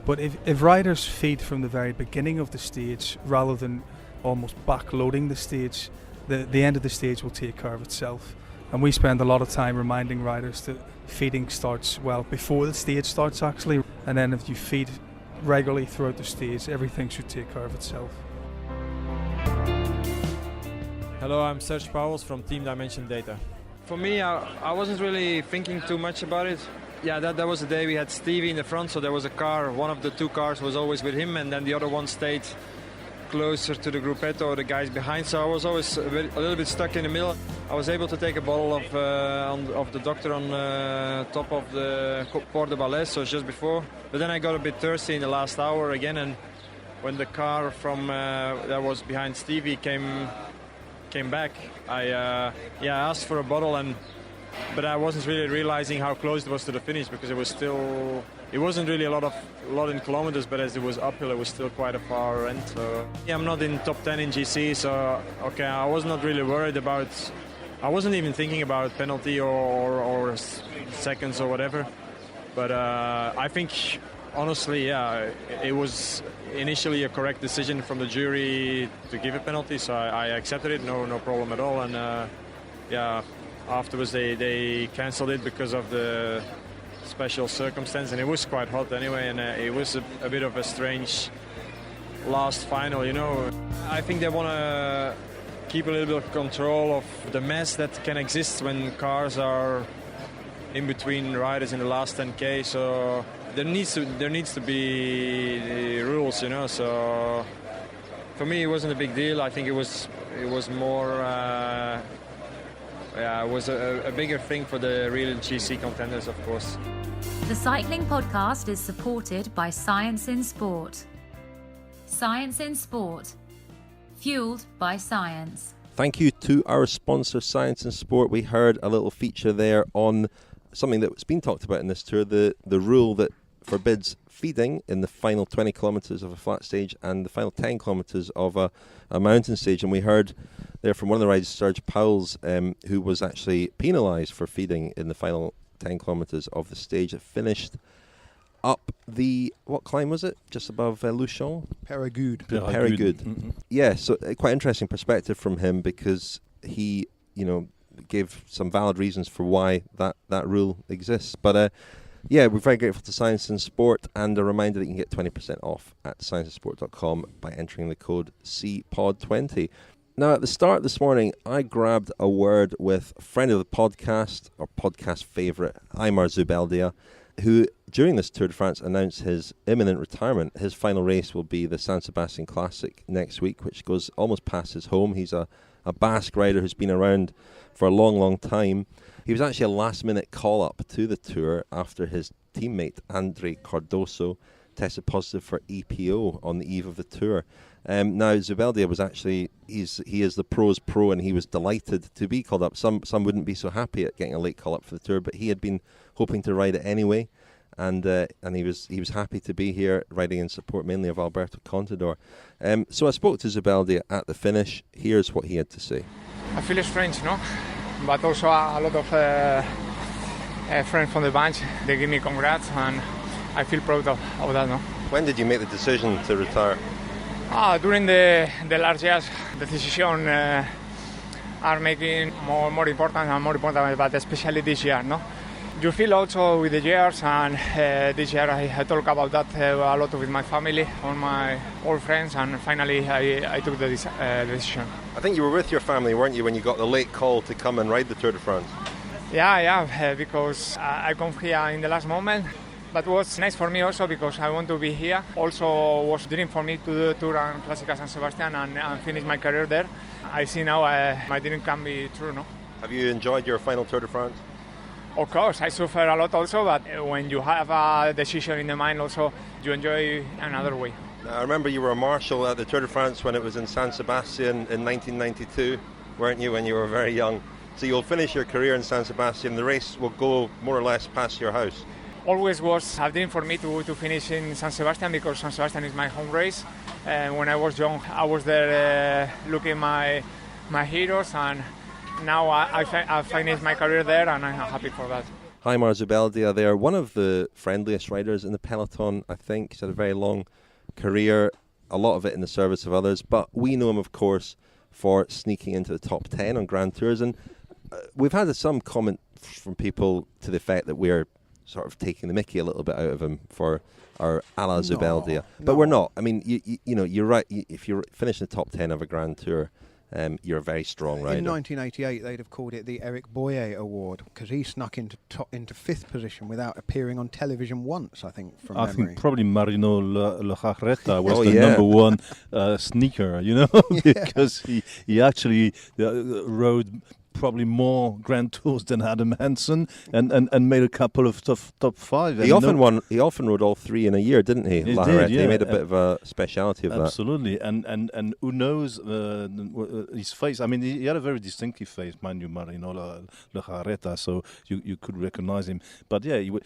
[SPEAKER 11] But if riders feed from the very beginning of the stage rather than almost backloading the stage, the end of the stage will take care of itself. And we spend a lot of time reminding riders that feeding starts well before the stage starts, actually. And then if you feed regularly throughout the stage, everything should take care of itself.
[SPEAKER 12] Hello, I'm Serge Pauwels from Team Dimension Data. For me, I wasn't really thinking too much about it. Yeah, that was the day we had Stevie in the front, so there was a car, one of the two cars was always with him, and then the other one stayed closer to the gruppetto or the guys behind, so I was always a little bit stuck in the middle. I was able to take a bottle of the doctor on top of the Port de Balais, so just before, but then I got a bit thirsty in the last hour again, and when the car from that was behind Stevie came back, I asked for a bottle, but I wasn't really realizing how close it was to the finish, because it wasn't really a lot in kilometers, but as it was uphill, it was still quite a far end. So I'm not in top 10 in GC, so okay, I was not really worried about. I wasn't even thinking about penalty or seconds or whatever. But I think honestly, yeah, it was initially a correct decision from the jury to give a penalty, so I accepted it, no problem at all, and yeah. Afterwards they cancelled it because of the special circumstance, and it was quite hot anyway, and it was a bit of a strange last final, you know. I think they want to keep a little bit of control of the mess that can exist when cars are in between riders in the last 10k, so there needs to be rules, you know. So for me it wasn't a big deal. I think it was more it was a bigger thing for the real GC contenders, of course.
[SPEAKER 8] The Cycling Podcast is supported by Science in Sport. Science in Sport. Fueled by science.
[SPEAKER 2] Thank you to our sponsor, Science in Sport. We heard a little feature there on something that's been talked about in this tour, the rule that forbids feeding in the final 20 kilometres of a flat stage and the final 10 kilometres of a mountain stage. And we heard there from one of the riders, Serge Pauwels, who was actually penalised for feeding in the final 10 kilometres of the stage. It finished up what climb was it? Just above Luchon?
[SPEAKER 3] Périgueux.
[SPEAKER 2] Mm-hmm. Yeah, so quite interesting perspective from him, because he, gave some valid reasons for why that rule exists. But yeah, we're very grateful to Science in Sport, and a reminder that you can get 20% off at scienceinsport.com by entering the code CPOD20. Now, at the start this morning, I grabbed a word with a friend of the podcast, or podcast favourite, Aymar Zubeldia, who, during this Tour de France, announced his imminent retirement. His final race will be the San Sebastian Classic next week, which goes almost past his home. He's a Basque rider who's been around for a long, long time. He was actually a last-minute call-up to the Tour after his teammate, Andre Cardoso, tested positive for EPO on the eve of the Tour. Now, Zubeldia was actually, he is the pro's pro, and he was delighted to be called up. Some wouldn't be so happy at getting a late call-up for the Tour, but he had been hoping to ride it anyway, and he was happy to be here, riding in support mainly of Alberto Contador. So I spoke to Zubeldia at the finish. Here's what he had to say.
[SPEAKER 7] I feel strange, no? But also a lot of friends from the bench, they give me congrats, and I feel proud of that, no?
[SPEAKER 2] When did you make the decision to retire?
[SPEAKER 7] During the last years, the decision are making more important, but especially this year, no? You feel also with the years, and this year I talk about that a lot with my family, all my old friends, and finally I took the decision.
[SPEAKER 2] I think you were with your family, weren't you, when you got the late call to come and ride the Tour de France?
[SPEAKER 7] Yeah, because I come here in the last moment. But it was nice for me also because I want to be here. Also was a dream for me to do the Tour and Clásica San Sebastián and finish my career there. I see now my dream can be true, no?
[SPEAKER 2] Have you enjoyed your final Tour de France?
[SPEAKER 7] Of course, I suffer a lot also, but when you have a decision in the mind also, you enjoy another way.
[SPEAKER 2] I remember you were a marshal at the Tour de France when it was in San Sebastian in 1992, weren't you, when you were very young? So you'll finish your career in San Sebastian. The race will go more or less past your house.
[SPEAKER 7] Always was a dream for me to finish in San Sebastian because San Sebastian is my home race. When I was young, I was there looking my heroes, and now I finished my career there, and I'm happy for that.
[SPEAKER 2] Heimar Zubeldia, they are one of the friendliest riders in the peloton, I think. He's had a very long career, a lot of it in the service of others, but we know him, of course, for sneaking into the top 10 on Grand Tours, and we've had some comment from people to the effect that we're sort of taking the mickey a little bit out of him for our a la Zubeldia. But we're not. I mean, you know, you're right. If you're finishing the top 10 of a Grand Tour, you're a very strong rider.
[SPEAKER 3] In 1988, they'd have called it the Eric Boyer Award because he snuck into fifth position without appearing on television once, I think, from memory.
[SPEAKER 4] I think probably Marino Lejarreta was the number one sneaker, you know, because he actually rode probably more Grand Tours than Adam Hansen and made a couple of top five.
[SPEAKER 2] He often rode all three in a year, didn't he?
[SPEAKER 4] He did, yeah.
[SPEAKER 2] He made a bit of a speciality of that.
[SPEAKER 4] Absolutely, and who knows his face? I mean, he had a very distinctive face, mind you, Marino Lejarreta, so you could recognize him. But yeah, Heimar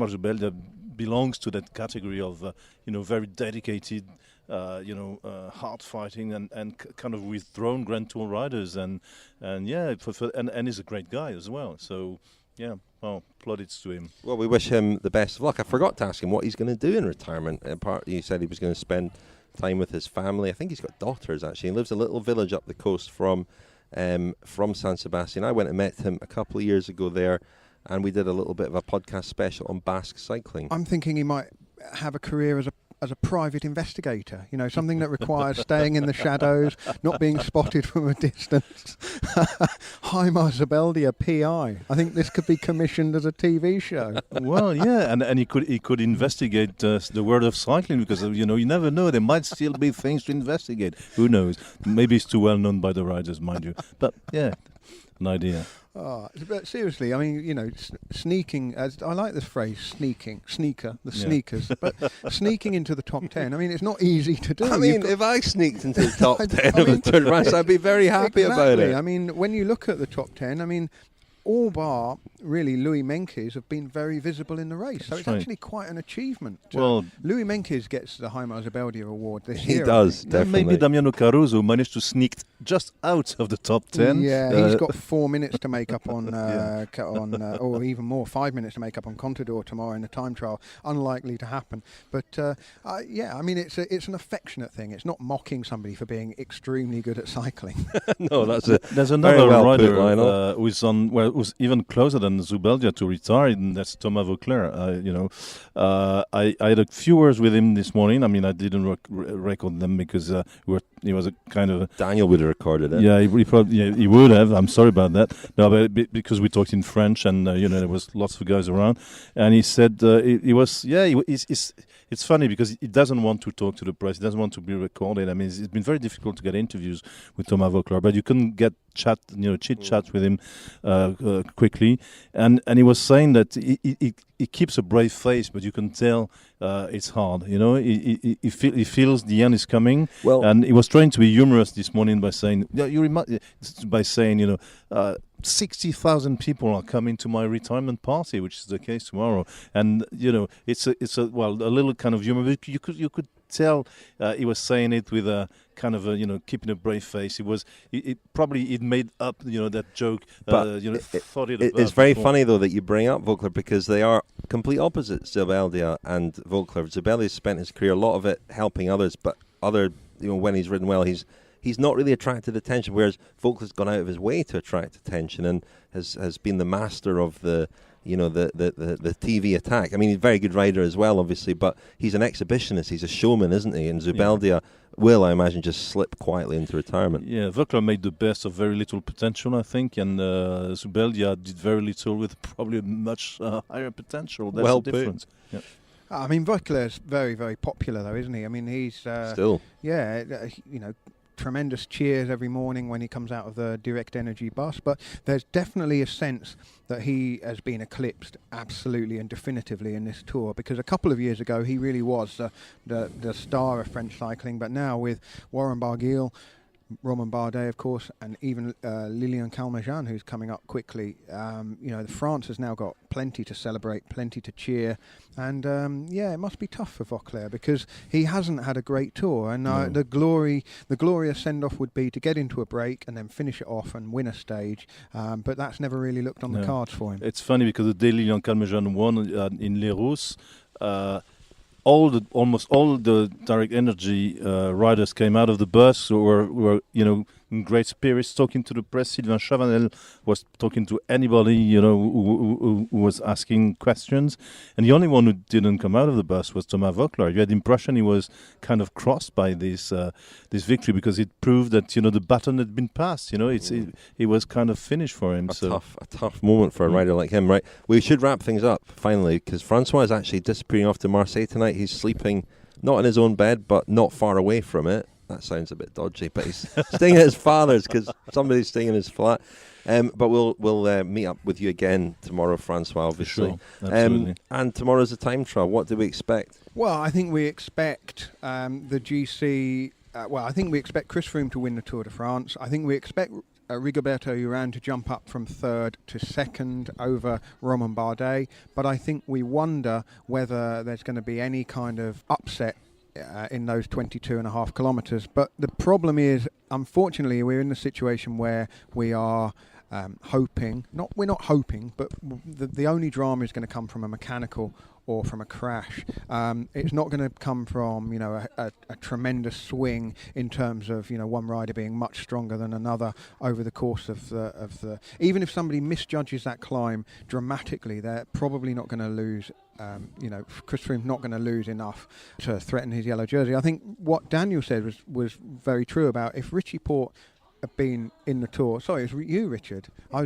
[SPEAKER 4] Zubeldia belongs to that category of very dedicated, hard fighting and kind of withdrawn Grand Tour riders, and he's a great guy as well. So yeah, well, plaudits to him.
[SPEAKER 2] Well, we wish him the best of luck. I forgot to ask him what he's going to do in retirement. He said he was going to spend time with his family. I think he's got daughters actually. He lives in a little village up the coast from San Sebastian. I went and met him a couple of years ago there, and we did a little bit of a podcast special on Basque cycling.
[SPEAKER 3] I'm thinking he might have a career as a private investigator, something that requires staying in the shadows, not being spotted from a distance. Heimar Zubeldia, PI. I think this could be commissioned as a TV show.
[SPEAKER 4] Well, yeah, and he could investigate the world of cycling because you never know. There might still be things to investigate. Who knows? Maybe it's too well known by the riders, mind you. But yeah, an idea.
[SPEAKER 3] But seriously, I mean, sneaking, as I like this phrase, sneaker, the sneakers, but sneaking into the top 10, I mean, it's not easy to do.
[SPEAKER 2] I mean, if I sneaked into the top 10 of the Tour de France, I'd be very happy about it.
[SPEAKER 3] I mean, when you look at the top 10, I mean, all bar, really, Louis Meintjes have been very visible in the race. So it's actually quite an achievement.
[SPEAKER 4] Well,
[SPEAKER 3] Louis Meintjes gets the Heimar Zubeldia award this year.
[SPEAKER 2] He does, definitely.
[SPEAKER 4] Maybe Damiano Caruso managed to sneak just out of the top 10.
[SPEAKER 3] Yeah, he's got 4 minutes to make up on, or even more, 5 minutes to make up on Contador tomorrow in the time trial. Unlikely to happen. But, I mean, it's an affectionate thing. It's not mocking somebody for being extremely good at cycling.
[SPEAKER 2] No, that's it.
[SPEAKER 4] There's another rider who's even closer than Zubeldia to retire, and that's Thomas Vauclair. I had a few words with him this morning. I mean, I didn't record them because he was a kind of...
[SPEAKER 2] Daniel would have recorded it.
[SPEAKER 4] Yeah, he would have. I'm sorry about that. No, but because we talked in French and, there was lots of guys around. And he said it's funny because he doesn't want to talk to the press. He doesn't want to be recorded. I mean, it's been very difficult to get interviews with Thomas Vauclair, but you can get chit-chat with him quickly. And he was saying that he keeps a brave face, but you can tell it's hard. He feels the end is coming. Well, and he was trying to be humorous this morning by saying, 60,000 people are coming to my retirement party, which is the case tomorrow. And it's a little kind of humor. You could tell he was saying it with a kind of a, keeping a brave face. It made up, that joke.
[SPEAKER 2] But it's very funny though that you bring up Vogler, because they are complete opposites, Zubeldia and Vogler. Zubeldia spent his career, a lot of it helping others, but when he's ridden well, he's not really attracted attention, whereas Vogler's gone out of his way to attract attention and has been the master of the TV attack. I mean, he's a very good rider as well, obviously, but he's an exhibitionist. He's a showman, isn't he? And Zubeldia will, I imagine, just slip quietly into retirement.
[SPEAKER 4] Yeah, Vogler made the best of very little potential, I think, and Zubeldia did very little with probably a much higher potential. That's the difference. Yeah.
[SPEAKER 3] I mean, Vogler's very, very popular, though, isn't he? I mean, he's
[SPEAKER 2] still,
[SPEAKER 3] tremendous cheers every morning when he comes out of the Direct Energy bus, but there's definitely a sense that he has been eclipsed absolutely and definitively in this tour, because a couple of years ago he really was the star of French cycling, but now with Warren Barguil, Romain Bardet, of course, and even Lilian Calmejean, who's coming up quickly. France has now got plenty to celebrate, plenty to cheer, and it must be tough for Vogler because he hasn't had a great tour. And the glorious send-off would be to get into a break and then finish it off and win a stage, but that's never really looked on the cards for him.
[SPEAKER 4] It's funny because the day Lilian Calmejean won in Les Rousses, almost all the Direct Energy riders came out of the bus who were in great spirits, talking to the press. Sylvain Chavanel was talking to anybody who was asking questions, and the only one who didn't come out of the bus was Thomas Vogler. You had the impression he was kind of crossed by this victory because it proved that the baton had been passed. It was kind of finished for him.
[SPEAKER 2] A tough moment for a rider like him, right? We should wrap things up finally because François is actually disappearing off to Marseille tonight. He's sleeping not in his own bed, but not far away from it. That sounds a bit dodgy, but he's staying at his father's because somebody's staying in his flat. But we'll meet up with you again tomorrow, François, obviously.
[SPEAKER 4] Sure, absolutely.
[SPEAKER 2] And tomorrow's a time trial. What do we expect?
[SPEAKER 3] Well, I think we expect the GC. I think we expect Chris Froome to win the Tour de France. I think we expect Rigoberto Urán to jump up from third to second over Romain Bardet. But I think we wonder whether there's going to be any kind of upset in those 22.5 kilometres. But the problem is, unfortunately, we're in the situation where we are we're not hoping, but the only drama is going to come from a mechanical or from a crash. It's not going to come from a tremendous swing in terms of one rider being much stronger than another over the course of the even if somebody misjudges that climb dramatically, they're probably not going to lose. Chris Froome's not going to lose enough to threaten his yellow jersey. I think what Daniel said was very true about if Richie Porte had been in the Tour. Sorry, it was you, Richard. I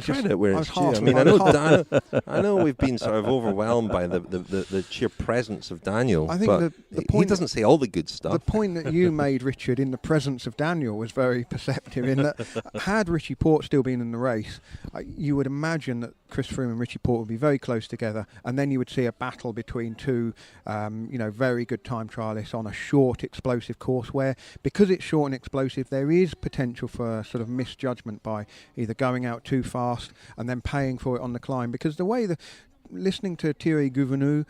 [SPEAKER 2] know we've been sort of overwhelmed by the sheer presence of Daniel. I think the point he doesn't say all the good stuff.
[SPEAKER 3] The point that you made, Richard, in the presence of Daniel was very perceptive. In that, had Richie Porte still been in the race, you would imagine that Chris Froome and Richie Porte would be very close together, and then you would see a battle between two, very good time trialists on a short, explosive course where, because it's short and explosive, there is potential for sort of misjudgment by either going out too fast and then paying for it on the climb. Because the way listening to Thierry Gouvenou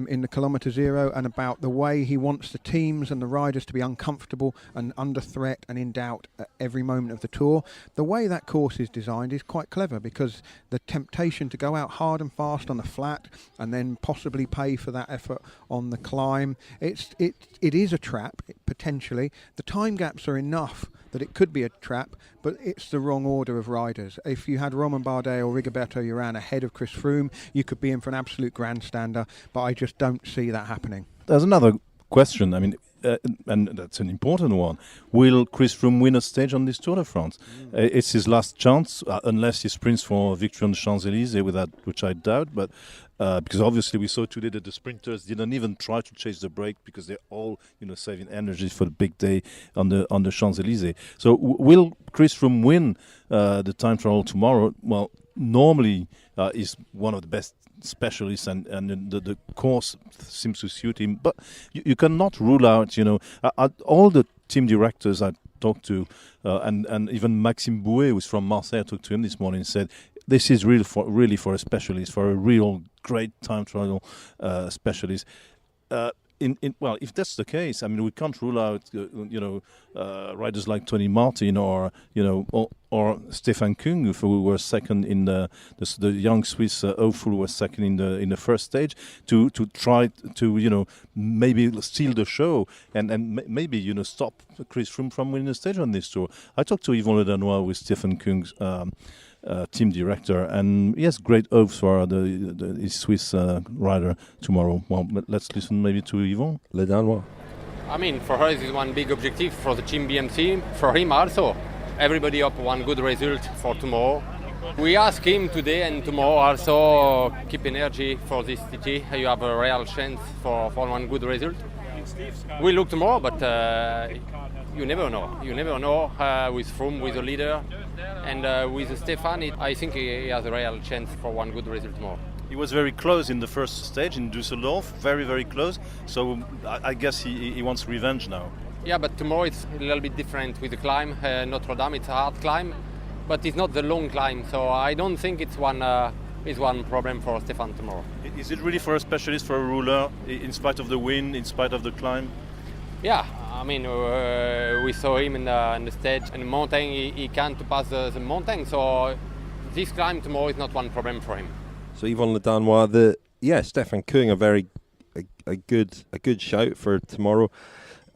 [SPEAKER 3] in the Kilometre Zero and about the way he wants the teams and the riders to be uncomfortable and under threat and in doubt at every moment of the Tour, the way that course is designed is quite clever, because the temptation to go out hard and fast on the flat and then possibly pay for that effort on the climb, it is a trap, potentially. The time gaps are enough that it could be a trap, but it's the wrong order of riders. If you had Romain Bardet or Rigoberto Urán ahead of Chris Froome, you could be in for an absolute grandstander, but I just don't see that happening.
[SPEAKER 4] There's another question, and that's an important one. Will Chris Froome win a stage on this Tour de France? It's his last chance, unless he sprints for victory on the Champs-Élysées, which I doubt, but because obviously we saw today that the sprinters didn't even try to chase the break because they're all saving energy for the big day on the Champs-Élysées. So will Chris Froome win the time trial tomorrow? Well, normally he's one of the best specialists, and the course seems to suit him. But you cannot rule out, all the team directors I talked to, and even Maxime Bouet, who's from Marseille, I talked to him this morning, said this is really for a specialist, for a real great time trial specialist. well, if that's the case, I mean, we can't rule out, riders like Tony Martin or Stefan Kung, who were second in the young Swiss hopeful who was second in the first stage, to try to maybe steal the show and maybe stop Chris Froome from winning the stage on this tour. I talked to Yvon Le Danois with Stefan Kung's team director, and he has great hopes for his Swiss rider tomorrow. Well, let's listen maybe to Yvon Le Danois.
[SPEAKER 13] I mean, for us it's one big objective, for the team BMC, for him also. Everybody hope one good result for tomorrow. We ask him today and tomorrow also keep energy for this TT. You have a real chance for one good result. We look tomorrow, but you never know. You never know with Froome, with the leader, and with Stefan. I think he has a real chance for one good result tomorrow.
[SPEAKER 4] He was very close in the first stage in Düsseldorf, very, very close. So I guess he wants revenge now.
[SPEAKER 13] Yeah, but tomorrow it's a little bit different with the climb. Notre Dame, it's a hard climb, but it's not the long climb. So I don't think it's one problem for Stefan tomorrow.
[SPEAKER 4] Is it really for a specialist, for a ruler, in spite of the wind, in spite of the climb?
[SPEAKER 13] Yeah, I mean, we saw him in the stage, and the mountain, he can't pass the mountain. So this climb tomorrow is not one problem for him.
[SPEAKER 2] So Yvon Le Danois, Stefan Kung, a good shout for tomorrow,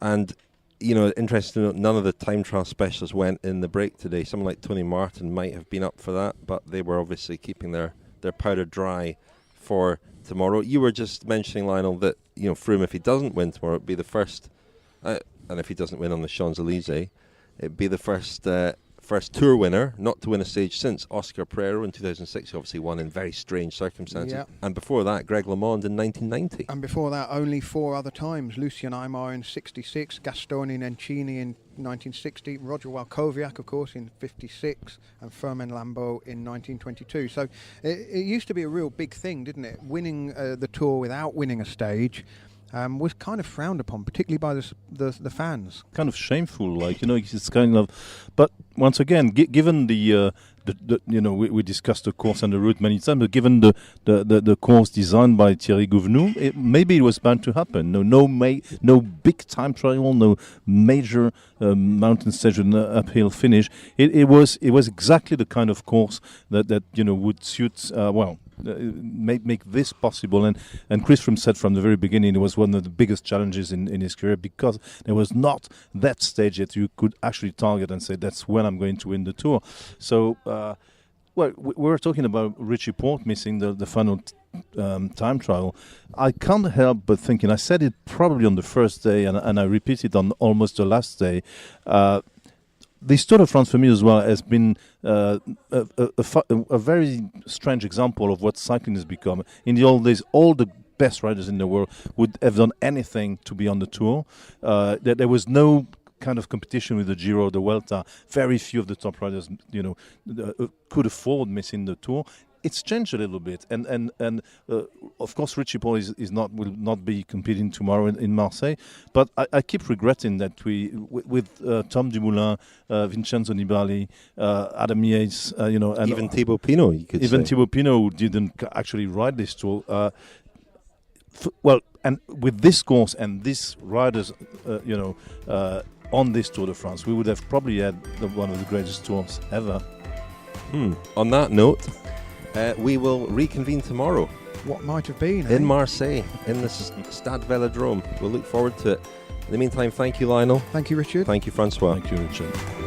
[SPEAKER 2] and interesting. None of the time trial specialists went in the break today. Someone like Tony Martin might have been up for that, but they were obviously keeping their powder dry for tomorrow. You were just mentioning, Lionel, that Froome, if he doesn't win tomorrow, it'd be the first, and if he doesn't win on the Champs-Élysées, it'd be the first tour winner not to win a stage since Oscar Pereiro in 2006. He obviously won in very strange circumstances.
[SPEAKER 3] Yeah.
[SPEAKER 2] And before that, Greg LeMond in 1990.
[SPEAKER 3] And before that, only 4 other times. Lucien Aymar in 66, Gastone Nencini in 1960, Roger Walkowiak, of course, in 56, and Firmin Lambeau in 1922. So it used to be a real big thing, didn't it? Winning the Tour without winning a stage was kind of frowned upon, particularly by the fans.
[SPEAKER 4] Kind of shameful, it's kind of. But once again, given the we discussed the course and the route many times, but given the course designed by Thierry Gouvenou, maybe it was bound to happen. No big time trial, no major mountain stage and uphill finish. It was exactly the kind of course that would suit make this possible. And Chris Froome said from the very beginning it was one of the biggest challenges in his career, because there was not that stage that you could actually target and say that's when I'm going to win the Tour. So we were talking about Richie Porte missing the final time trial. I can't help but thinking, I said it probably on the first day and I repeat it on almost the last day, this Tour de France for me as well has been a very strange example of what cycling has become. In the old days, all the best riders in the world would have done anything to be on the Tour. There was no kind of competition with the Giro, the Vuelta. Very few of the top riders, could afford missing the Tour. It's changed a little bit, and of course Richie Porte will not be competing tomorrow in Marseille. But I keep regretting that with Tom Dumoulin, Vincenzo Nibali, Adam Yates, and
[SPEAKER 2] even Thibaut Pinot, you could
[SPEAKER 4] even
[SPEAKER 2] say.
[SPEAKER 4] Thibaut Pinot, who didn't actually ride this Tour. And with this course and these riders, on this Tour de France, we would have probably had one of the greatest tours ever.
[SPEAKER 2] On that note, we will reconvene tomorrow.
[SPEAKER 3] What might have been,
[SPEAKER 2] in Marseille, in the Stade Velodrome. We'll look forward to it. In the meantime, thank you, Lionel.
[SPEAKER 3] Thank you, Richard.
[SPEAKER 2] Thank you, François.
[SPEAKER 4] Thank you, Richard.